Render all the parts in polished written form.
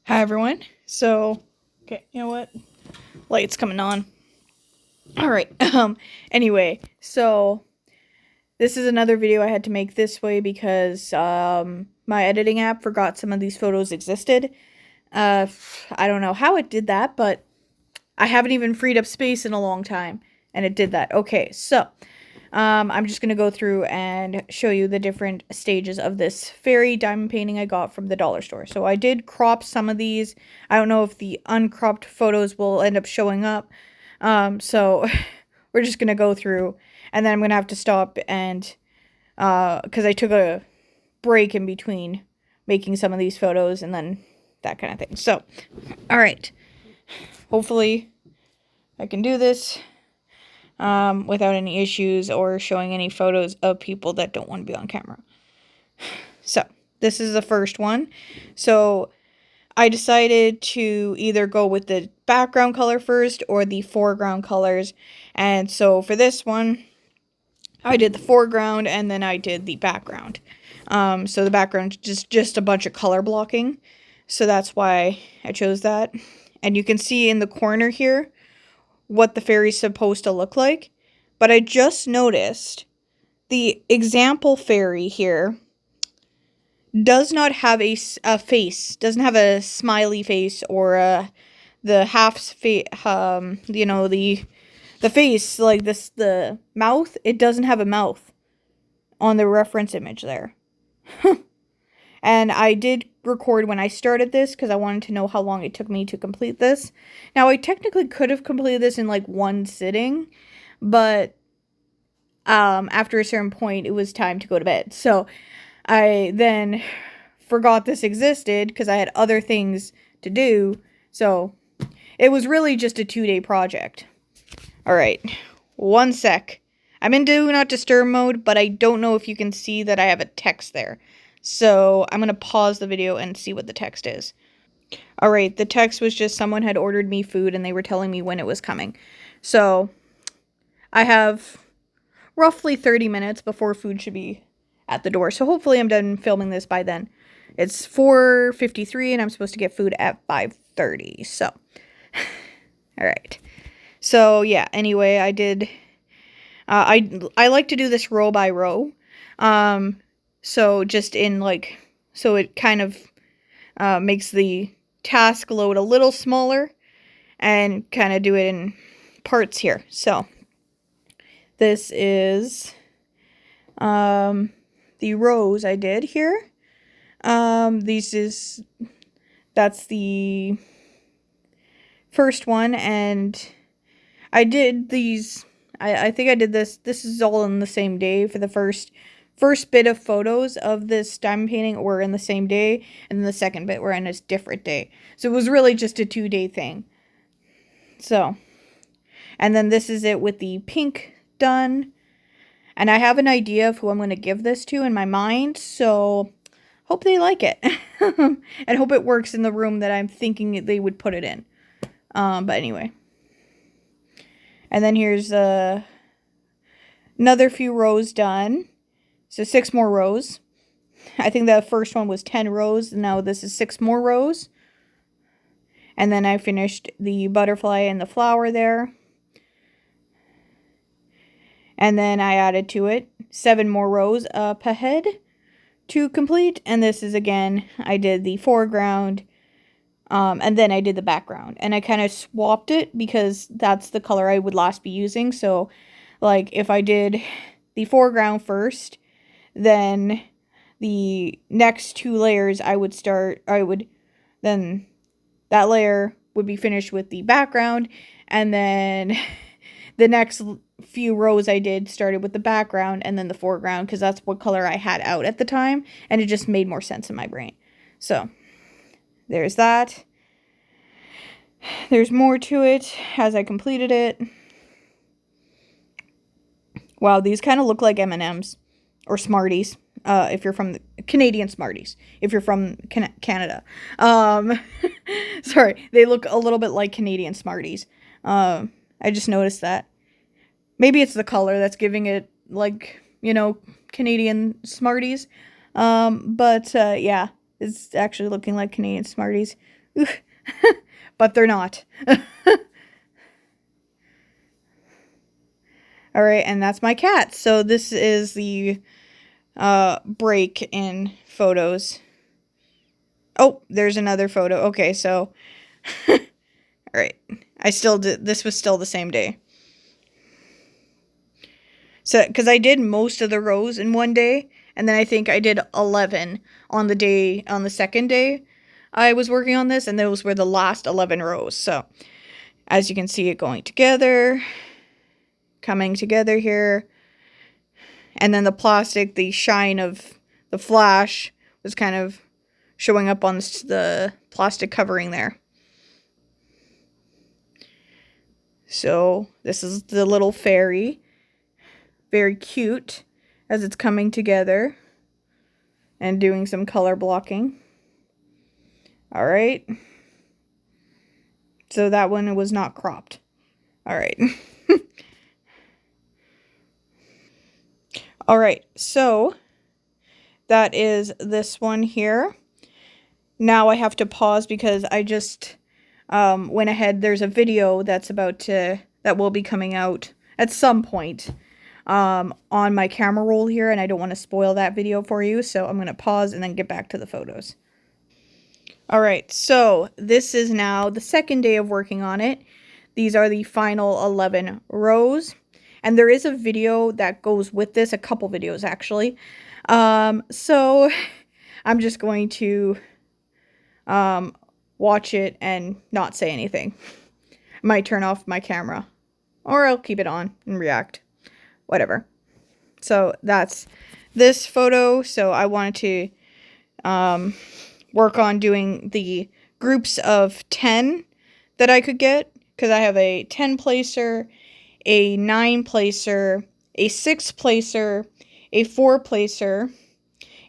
Hi everyone. So, okay, you know what? Light's coming on. All right. Anyway, so this is another video I had to make this way because my editing app forgot some of these photos existed. I don't know how it did that, but I haven't even freed up space in a long time, and it did that. Okay, so I'm just going to go through and show you the different stages of this fairy diamond painting I got from the dollar store. So I did crop some of these. I don't know if the uncropped photos will end up showing up. So we're just going to go through, and then I'm going to have to stop and, because I took a break in between making some of these photos and then that kind of thing. So, all right. Hopefully I can do this without any issues or showing any photos of people that don't want to be on camera. So, this is the first one. So, I decided to either go with the background color first or the foreground colors. And so, for this one, I did the foreground and then I did the background. So, the background is just a bunch of color blocking. So, that's why I chose that. And you can see in the corner here what the fairy's supposed to look like. But I just noticed the example fairy here does not have a face, doesn't have a smiley face or the half face, the face, like this, the mouth, it doesn't have a mouth on the reference image there. And I did record when I started this because I wanted to know how long it took me to complete this. Now, I technically could have completed this in like one sitting, but after a certain point, it was time to go to bed. So I then forgot this existed because I had other things to do. So it was really just a 2-day project. All right, one sec. I'm in do not disturb mode, but I don't know if you can see that I have a text there. So I'm going to pause the video and see what the text is. All right, the text was just someone had ordered me food and they were telling me when it was coming. So I have roughly 30 minutes before food should be at the door. So hopefully I'm done filming this by then. It's 4:53 and I'm supposed to get food at 5:30. So, all right. So yeah, anyway, I did I like to do this row by row. So just in like, so it kind of makes the task load a little smaller and kind of do it in parts here. So this is the rows I did here. That's the first one, and I did these, I think I did this is all in the same day. For the first bit of photos of this diamond painting were in the same day, and then the second bit were in a different day. So it was really just a 2-day thing. So, and then this is it with the pink done. And I have an idea of who I'm going to give this to in my mind, so hope they like it. And hope it works in the room that I'm thinking they would put it in. But anyway. And then here's another few rows done. So 6 more rows. I think the first one was 10 rows. Now this is 6 more rows. And then I finished the butterfly and the flower there. And then I added to it 7 more rows up ahead to complete. And this is, again, I did the foreground, and then I did the background. And I kind of swapped it because that's the color I would last be using. So, like, if I did the foreground first, then the next 2 layers then that layer would be finished with the background, and then the next few rows I did started with the background and then the foreground because that's what color I had out at the time, and it just made more sense in my brain. So there's that. There's more to it as I completed it. Wow, these kind of look like M&Ms or Smarties. If you're from Canadian Smarties, if you're from Canada. Sorry, they look a little bit like Canadian Smarties. I just noticed that. Maybe it's the color that's giving it, like, Canadian Smarties. Yeah, it's actually looking like Canadian Smarties. But they're not. All right, and that's my cat. So this is the break in photos. Oh, there's another photo. Okay, so all right. I still did, this was still the same day. So cuz I did most of the rows in one day, and then I think I did 11 on the second day I was working on this, and those were the last 11 rows. So, as you can see it going together, coming together here. And then the plastic, the shine of the flash was kind of showing up on the plastic covering there. So this is the little fairy. Very cute as it's coming together and doing some color blocking. All right. So that one was not cropped. All right. All right. So that is this one here. Now I have to pause because I just went ahead. There's a video that will be coming out at some point on my camera roll here, and I don't want to spoil that video for you, so I'm going to pause and then get back to the photos. All right, so this is now the second day of working on it. These are the final 11 rows, and there is a video that goes with this, a couple videos actually. So I'm just going to watch it and not say anything. I might turn off my camera, or I'll keep it on and react. Whatever. So that's this photo. So I wanted to work on doing the groups of 10 that I could get, because I have a 10 placer, a 9 placer, a 6 placer, a 4 placer,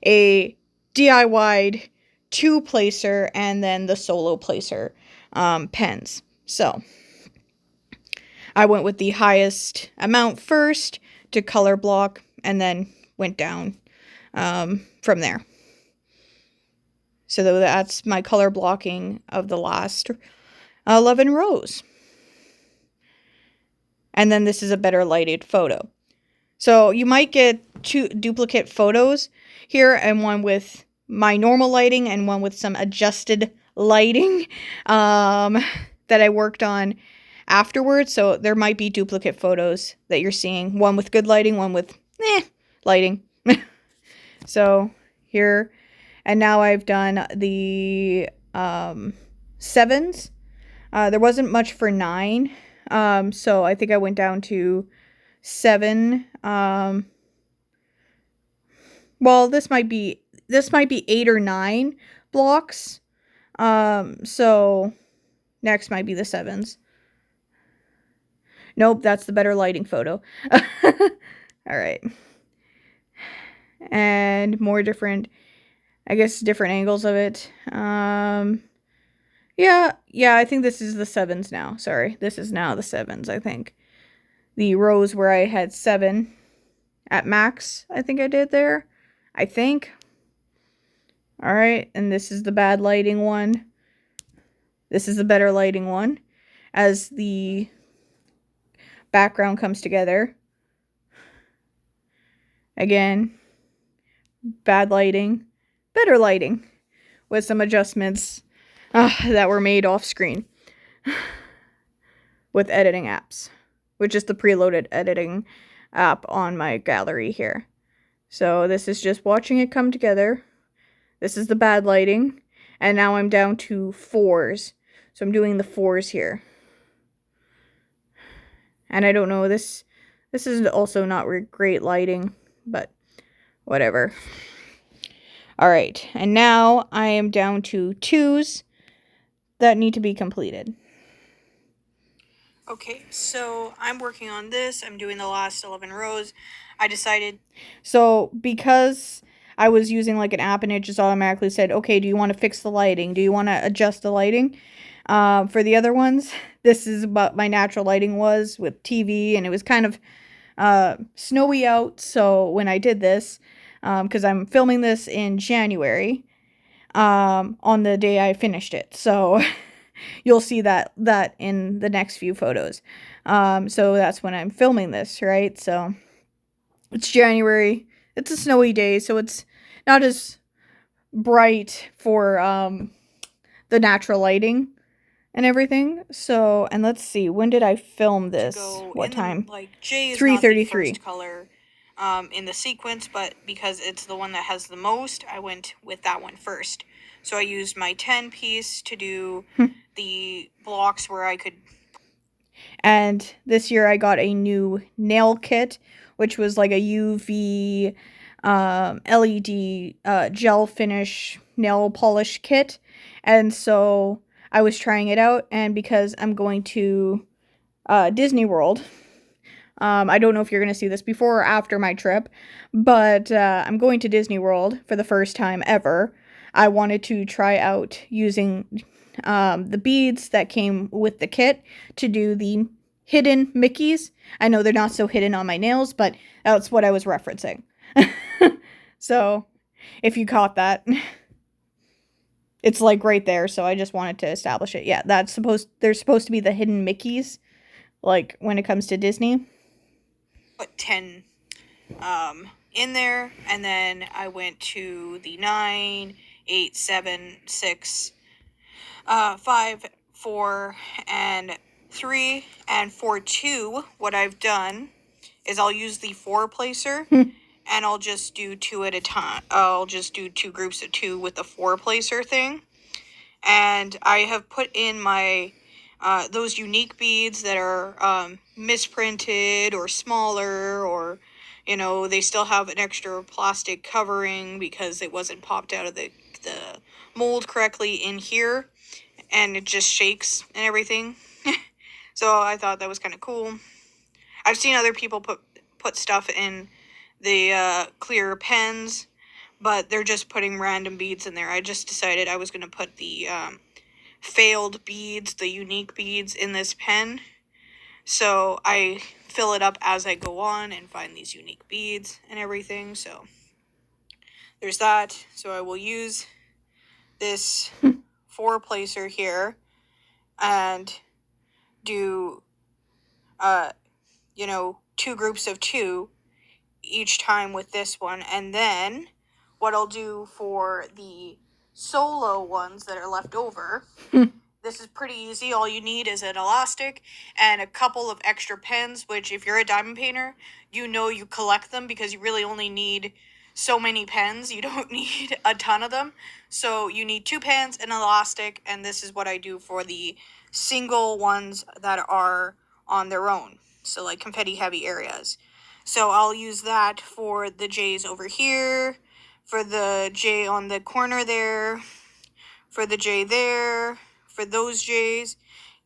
a DIY'd 2 placer, and then the solo placer pens. So I went with the highest amount first to color block, and then went down from there. So that's my color blocking of the last 11 rows. And then this is a better lighted photo. So you might get 2 duplicate photos here, and one with my normal lighting and one with some adjusted lighting that I worked on afterwards. So there might be duplicate photos that you're seeing. One with good lighting, one with lighting. So here, and now I've done the 7s. There wasn't much for 9. So I think I went down to 7. Well, this might be 8 or 9 blocks. So next might be the 7s. Nope, that's the better lighting photo. All right. And more different, I guess, different angles of it. Yeah, I think this is the 7s now. Sorry, this is now the 7s, I think. The rows where I had 7 at max, I think I did there. I think. All right, and this is the bad lighting one. This is the better lighting one. As the background comes together. Again, bad lighting, better lighting, with some adjustments that were made off screen with editing apps, which is the preloaded editing app on my gallery here. So this is just watching it come together. This is the bad lighting, and now I'm down to 4s. So I'm doing the 4s here. And I don't know, this is also not great lighting, but whatever. All right, and now I am down to 2s that need to be completed. Okay, so I'm working on this. I'm doing the last 11 rows. I decided, so because I was using like an app and it just automatically said, okay, do you want to fix the lighting? Do you want to adjust the lighting? For the other ones, this is what my natural lighting was with TV, and it was kind of snowy out. So when I did this, because I'm filming this in January, on the day I finished it. So you'll see that in the next few photos. So that's when I'm filming this, right? So it's January. It's a snowy day, so it's not as bright for the natural lighting and everything. So, and let's see, when did I film this? What time? Like J is 3:33. not the first color in the sequence, but because it's the one that has the most, I went with that one first. So I used my 10 piece to do the blocks where I could. And this year I got a new nail kit, which was like a UV LED gel finish nail polish kit. And so I was trying it out, and because I'm going to Disney World, I don't know if you're going to see this before or after my trip, but I'm going to Disney World for the first time ever. I wanted to try out using the beads that came with the kit to do the hidden Mickeys. I know they're not so hidden on my nails, but that's what I was referencing. So, if you caught that, it's like right there, so I just wanted to establish it. Yeah, they're supposed to be the hidden Mickeys, like when it comes to Disney. Put 10 in there, and then I went to the 9, 8, 7, 6, 5, 4, and 3, and for 2, what I've done is I'll use the 4 placer, and I'll just do 2 at a time. I'll just do 2 groups of 2 with the 4 placer thing, and I have put in my those unique beads that are misprinted or smaller, or they still have an extra plastic covering because it wasn't popped out of the mold correctly in here, and it just shakes and everything. So I thought that was kind of cool. I've seen other people put stuff in the clear pens, but they're just putting random beads in there. I just decided I was going to put the failed beads, the unique beads, in this pen. So I fill it up as I go on and find these unique beads and everything. So there's that. So I will use this 4 placer here and do 2 groups of 2 each time with this one. And then what I'll do for the solo ones that are left over, this is pretty easy. All you need is an elastic and a couple of extra pens, which if you're a diamond painter, you collect them because you really only need so many pens. You don't need a ton of them. So you need 2 pens, an elastic, and this is what I do for the single ones that are on their own. So like confetti heavy areas. So I'll use that for the J's over here, for the J on the corner there, for the J there, for those J's.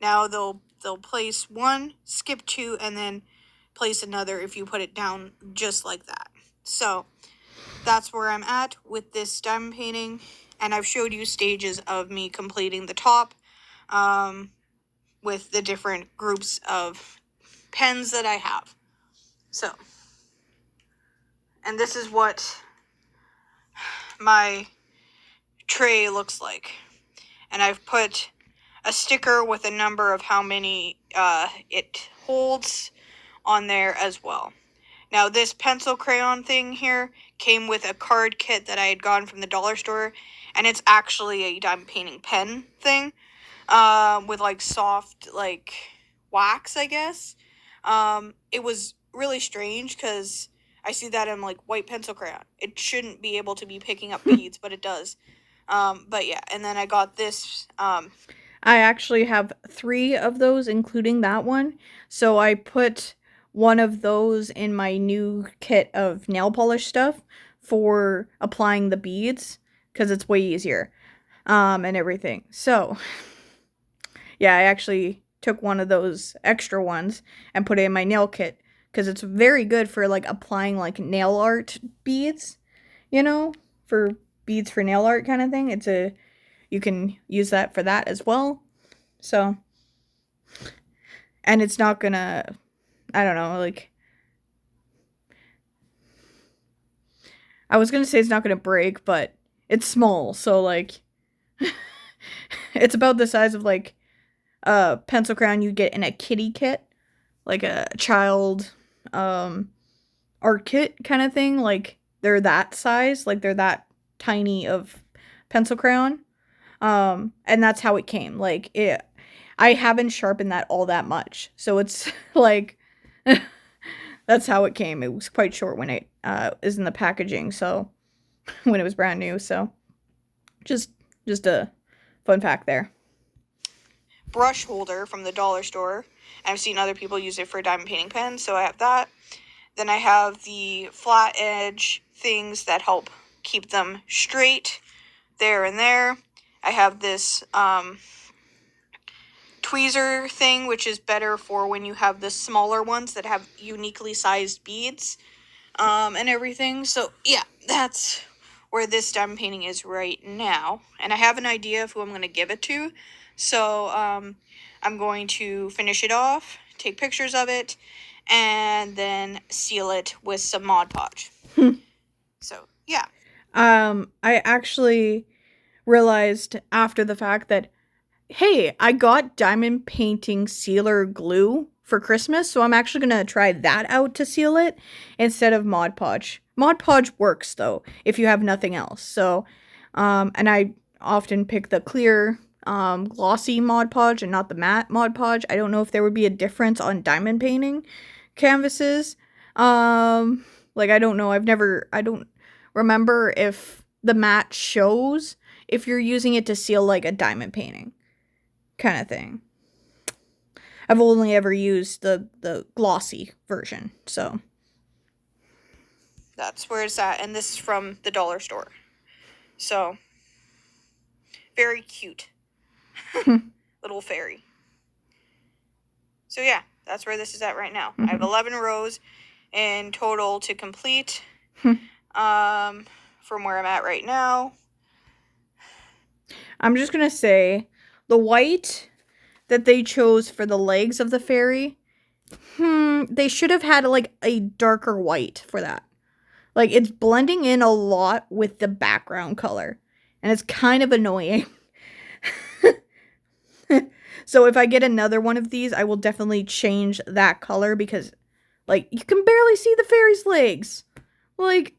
Now they'll place 1, skip 2, and then place another if you put it down just like that. So that's where I'm at with this diamond painting, and I've showed you stages of me completing the top with the different groups of pens that I have. So, and this is what my tray looks like. And I've put a sticker with a number of how many it holds on there as well. Now this pencil crayon thing here came with a card kit that I had gotten from the dollar store, and it's actually a diamond painting pen thing with like soft like wax, I guess. It was really strange because I see that in like white pencil crayon. It shouldn't be able to be picking up beads, but it does. But yeah, and then I got this. I actually have 3 of those, including that one. So I put one of those in my new kit of nail polish stuff for applying the beads because it's way easier and everything. So yeah, I actually took one of those extra ones and put it in my nail kit because it's very good for like applying like nail art beads, for beads for nail art kind of thing. You can use that for that as well. So, and it's not gonna, I don't know, like, I was gonna say it's not gonna break, but it's small, so like it's about the size of like a pencil crayon you get in a kitty kit, like a child art kit kind of thing. Like they're that size, like they're that tiny of pencil crayon. And that's how it came. Like it I haven't sharpened that all that much. So it's like that's how it came. It was quite short when it is in the packaging, so when it was brand new, so just a fun fact there. Brush holder from the dollar store. I've seen other people use it for diamond painting pens, so I have that. Then I have the flat edge things that help keep them straight there and there. I have this tweezer thing, which is better for when you have the smaller ones that have uniquely sized beads and everything. So yeah, that's where this diamond painting is right now. And I have an idea of who I'm going to give it to. So I'm going to finish it off, take pictures of it, and then seal it with some Mod Podge. So yeah. I actually realized after the fact that, hey, I got diamond painting sealer glue for Christmas, so I'm actually gonna try that out to seal it instead of Mod Podge. Mod Podge works though if you have nothing else. So, and I often pick the clear, glossy Mod Podge and not the matte Mod Podge. I don't know if there would be a difference on diamond painting canvases. Like I don't know. I don't remember if the matte shows if you're using it to seal like a diamond painting kind of thing. I've only ever used the glossy version, so That's where it's at, and this is from the dollar store. So, very cute. Little fairy. So yeah, that's where this is at right now. I have 11 rows in total to complete from where I'm at right now. I'm just gonna say the white that they chose for the legs of the fairy, they should have had like a darker white for that. Like it's blending in a lot with the background color, and it's kind of annoying. So if I get another one of these, I will definitely change that color because like you can barely see the fairy's legs. Like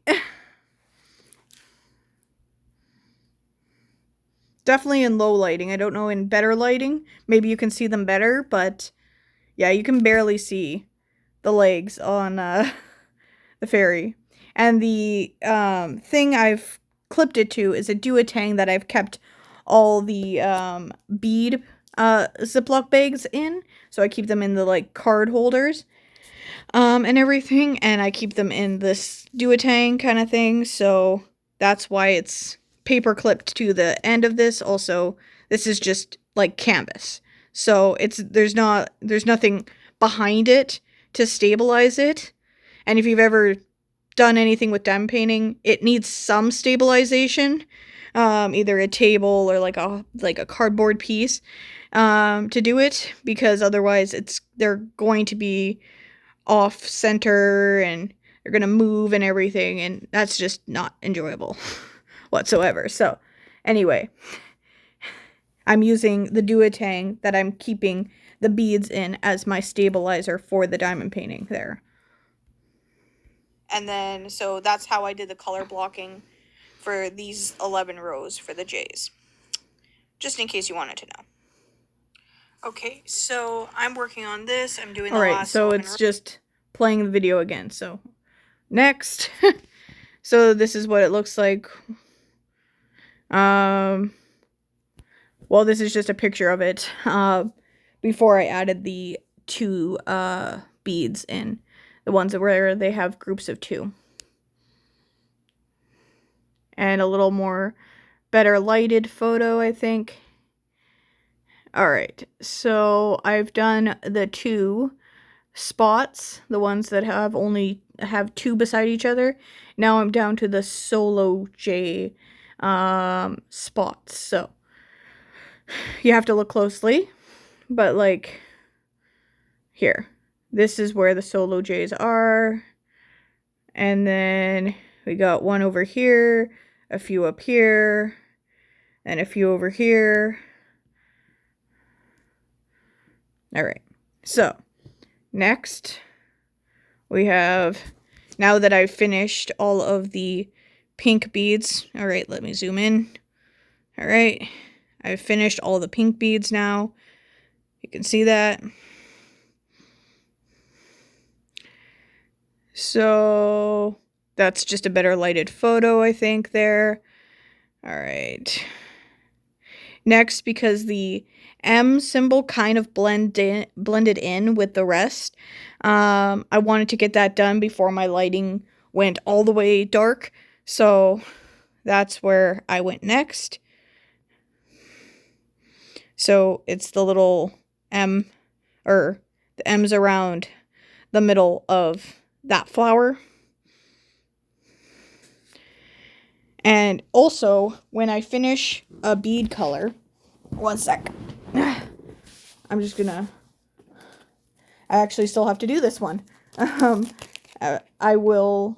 definitely in low lighting. I don't know in better lighting. Maybe you can see them better, but yeah, you can barely see the legs on the fairy. And the thing I've clipped it to is a duotang that I've kept all the bead Ziploc bags in. So I keep them in the like card holders and everything. And I keep them in this duotang kind of thing. So that's why it's paper clipped to the end of this. Also, this is just like canvas. So it's there's nothing behind it to stabilize it. And if you've ever done anything with diamond painting, it needs some stabilization, either a table or like a cardboard piece to do it, because otherwise they're going to be off center and they're gonna move and everything, and that's just not enjoyable whatsoever. So anyway, I'm using the duotang that I'm keeping the beads in as my stabilizer for the diamond painting there. And then, so that's how I did the color blocking for these 11 rows for the J's. Just in case you wanted to know. Okay, so I'm working on this. I'm doing the last. So it's just playing the video again. So next. So this is what it looks like. Well, this is just a picture of it before I added the two beads in. The ones where they have groups of two. And a little more better lighted photo, I think. Alright, so I've done the two spots, the ones that have two beside each other. Now I'm down to the solo J spots. So you have to look closely, but like here. This is where the solo J's are. And then we got one over here, a few up here, and a few over here. All right, so next we have, now that I've finished all of the pink beads, all right, let me zoom in. All right, I've finished all the pink beads now. You can see that. So that's just a better lighted photo, I think, there. All right. Next, because the M symbol kind of blended in with the rest, I wanted to get that done before my lighting went all the way dark. So that's where I went next. So it's the little M, or the M's around the middle of that flower. And also, when I finish a bead color, one sec. I'm just gonna, I actually still have to do this one. I will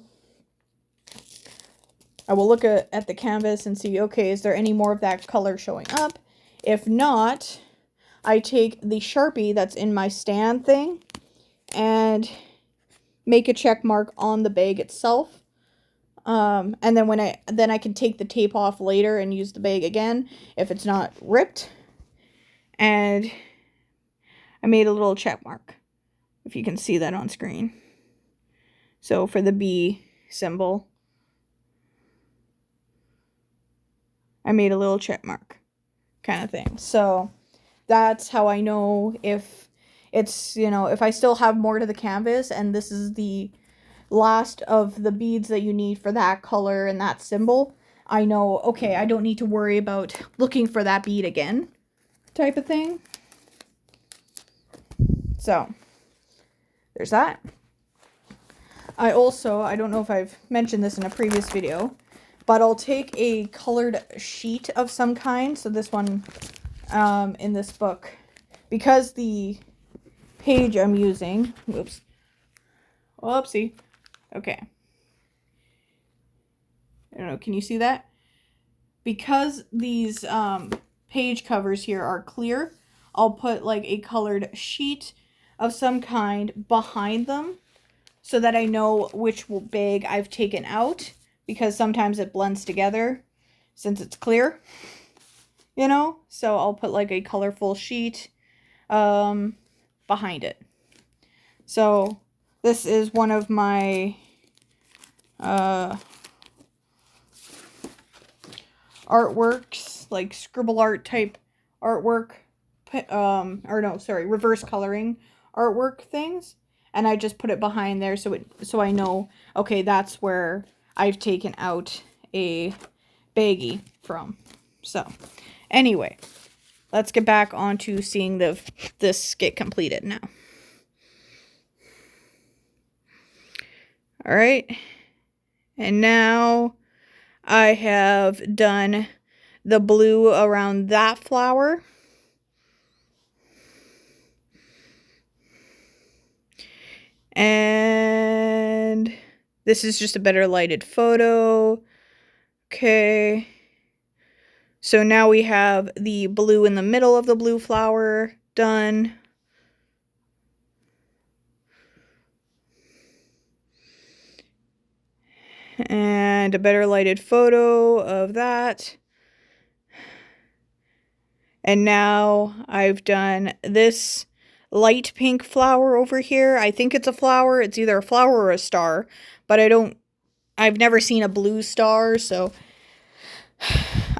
look at the canvas and see, okay, is there any more of that color showing up? If not, I take the Sharpie that's in my stand thing and make a check mark on the bag itself. And then I can take the tape off later and use the bag again if it's not ripped. And I made a little check mark, if you can see that on screen. So for the B symbol, I made a little check mark kind of thing. So that's how I know if it's, if I still have more to the canvas and this is the last of the beads that you need for that color and that symbol, I know, okay, I don't need to worry about looking for that bead again, type of thing. So there's that. I don't know if I've mentioned this in a previous video, but I'll take a colored sheet of some kind. So this one, in this book, because the page I'm using, whoopsie, okay. I don't know, can you see that? Because these page covers here are clear, I'll put like a colored sheet of some kind behind them so that I know which bag I've taken out, because sometimes it blends together since it's clear, so I'll put like a colorful sheet behind it. So this is one of my artworks, like scribble art type artwork, reverse coloring artwork things, and I just put it behind there so I know, okay, that's where I've taken out a baggie from. So anyway, let's get back onto seeing this get completed now. All right, and now I have done the blue around that flower. And this is just a better lighted photo. Okay. So now we have the blue in the middle of the blue flower done. And a better lighted photo of that. And now I've done this light pink flower over here. I think it's a flower. It's either a flower or a star, but I've never seen a blue star, so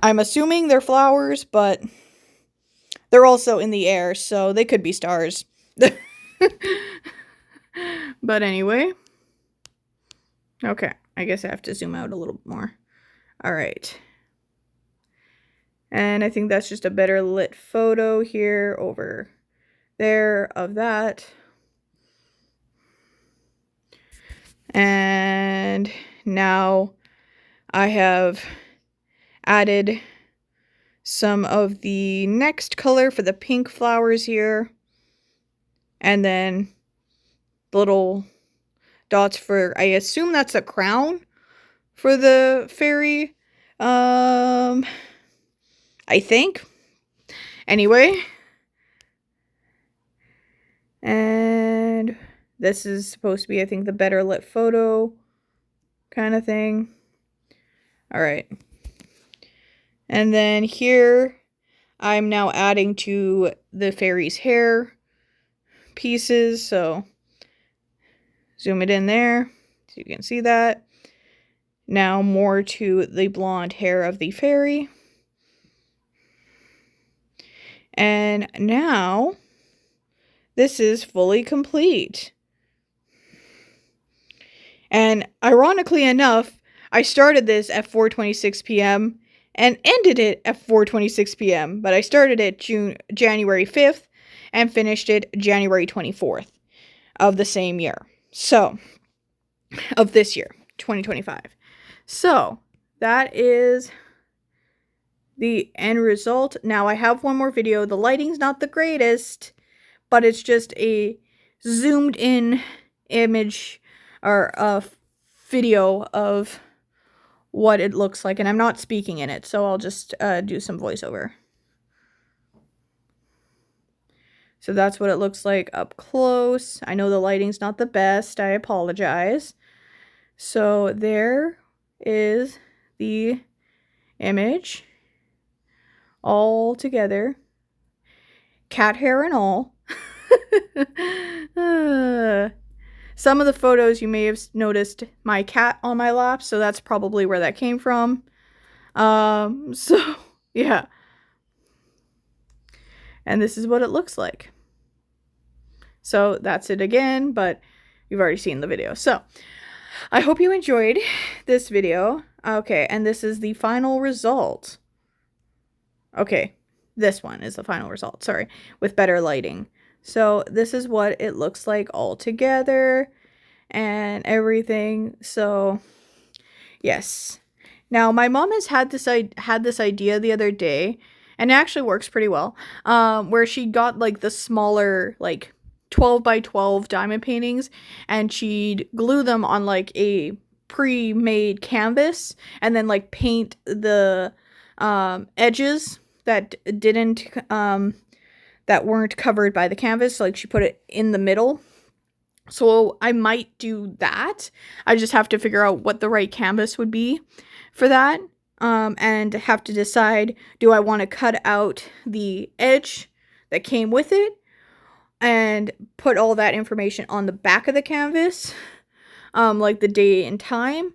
I'm assuming they're flowers, but they're also in the air, so they could be stars. But anyway. Okay, I guess I have to zoom out a little more. All right. And I think that's just a better lit photo here over there of that. And now I have added some of the next color for the pink flowers here. And then little dots for, I assume that's a crown for the fairy. I think. Anyway. And this is supposed to be, I think, the better lit photo kind of thing. All right. And then here, I'm now adding to the fairy's hair pieces. So zoom it in there so you can see that. Now more to the blonde hair of the fairy. And now this is fully complete. And ironically enough, I started this at 4:26 p.m. and ended it at 4:26 p.m. But I started it January 5th and finished it January 24th of the same year. So, of this year, 2025. So, that is the end result. Now, I have one more video. The lighting's not the greatest, but it's just a zoomed in image or a video of what it looks like, and I'm not speaking in it, so I'll just do some voiceover. So that's what it looks like up close. I know the lighting's not the best. I apologize. So there is the image all together. Cat hair and all. Some of the photos you may have noticed my cat on my lap, so that's probably where that came from. So, yeah. And this is what it looks like. So that's it again, but you've already seen the video. So I hope you enjoyed this video. Okay, and this is the final result. Okay, this one is the final result, sorry, with better lighting. So this is what it looks like all together and everything. So yes. Now my mom has had this idea the other day, and it actually works pretty well. Where she got like the smaller like 12 by 12 diamond paintings, and she'd glue them on like a pre-made canvas and then like paint the edges that didn't that weren't covered by the canvas. Like she put it in the middle. So I might do that. I just have to figure out what the right canvas would be for that. And have to decide, do I want to cut out the edge that came with it and put all that information on the back of the canvas, like the day and time,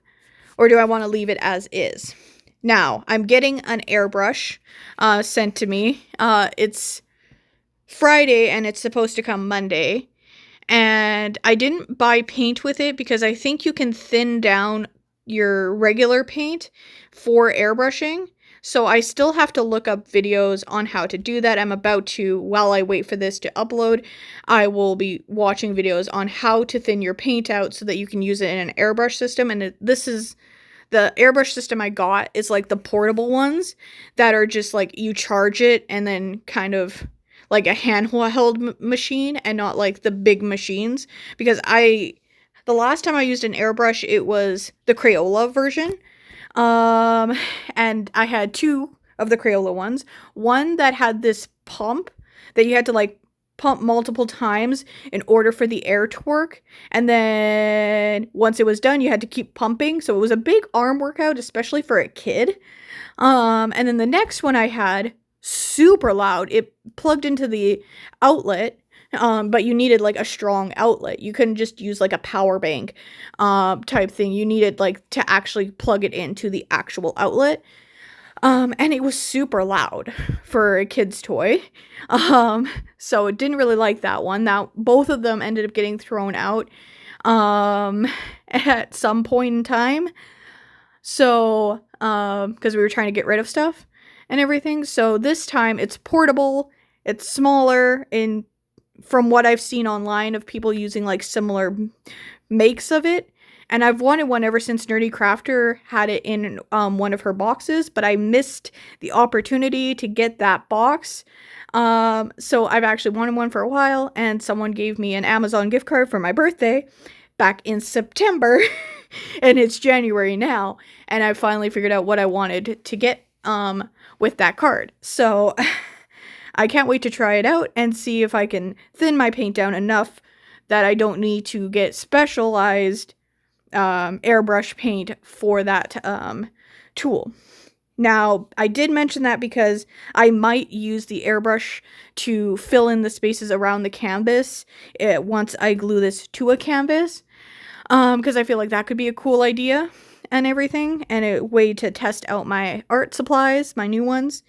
or do I want to leave it as is? Now, I'm getting an airbrush sent to me. It's Friday and it's supposed to come Monday. And I didn't buy paint with it because I think you can thin down your regular paint for airbrushing. So I still have to look up videos on how to do that. I'm about to, while I wait for this to upload, I will be watching videos on how to thin your paint out so that you can use it in an airbrush system. And this is the airbrush system I got is like the portable ones that are just like you charge it and then kind of like a handheld machine and not like the big machines, because the last time I used an airbrush, it was the Crayola version. And I had two of the Crayola ones. One that had this pump that you had to like pump multiple times in order for the air to work. And then once it was done, you had to keep pumping. So it was a big arm workout, especially for a kid. And then the next one I had, super loud. It plugged into the outlet, but you needed like a strong outlet. You couldn't just use like a power bank type thing. You needed like to actually plug it into the actual outlet. And it was super loud for a kid's toy. So it didn't really like that one. Now both of them ended up getting thrown out at some point in time. So because we were trying to get rid of stuff and everything. So this time it's portable, it's smaller, and from what I've seen online of people using like similar makes of it. And I've wanted one ever since Nerdy Crafter had it in one of her boxes, but I missed the opportunity to get that box. So I've actually wanted one for a while, and someone gave me an Amazon gift card for my birthday back in September. and it's January now, and I finally figured out what I wanted to get with that card. So I can't wait to try it out and see if I can thin my paint down enough that I don't need to get specialized airbrush paint for that tool. Now, I did mention that because I might use the airbrush to fill in the spaces around the canvas once I glue this to a canvas, because I feel like that could be a cool idea and everything, and a way to test out my art supplies, my new ones.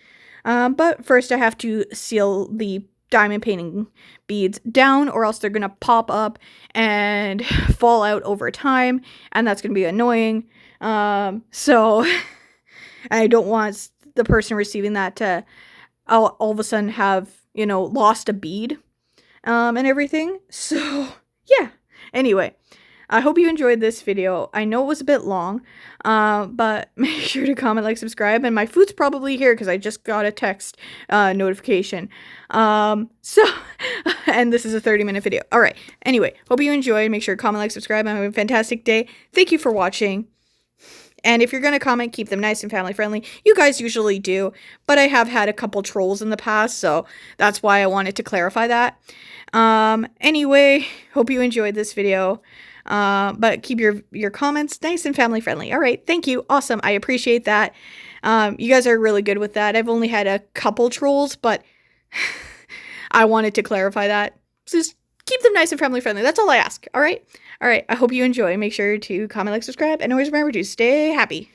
But first I have to seal the diamond painting beads down, or else they're gonna pop up and fall out over time, and that's gonna be annoying. So I don't want the person receiving that to all of a sudden have, lost a bead and everything. So, yeah. Anyway, I hope you enjoyed this video. I know it was a bit long, but make sure to comment, like, subscribe, and my food's probably here because I just got a text notification. So, and this is a 30-minute video. All right. Anyway, hope you enjoyed. Make sure to comment, like, subscribe, and have a fantastic day. Thank you for watching. And if you're going to comment, keep them nice and family friendly. You guys usually do, but I have had a couple trolls in the past, so that's why I wanted to clarify that. Anyway, hope you enjoyed this video. But keep your comments nice and family friendly. All right, thank you. Awesome. I appreciate that. You guys are really good with that. I've only had a couple trolls, but I wanted to clarify that. Just keep them nice and family friendly. That's all I ask. All right. All right. I hope you enjoy. Make sure to comment, like, subscribe, and always remember to stay happy.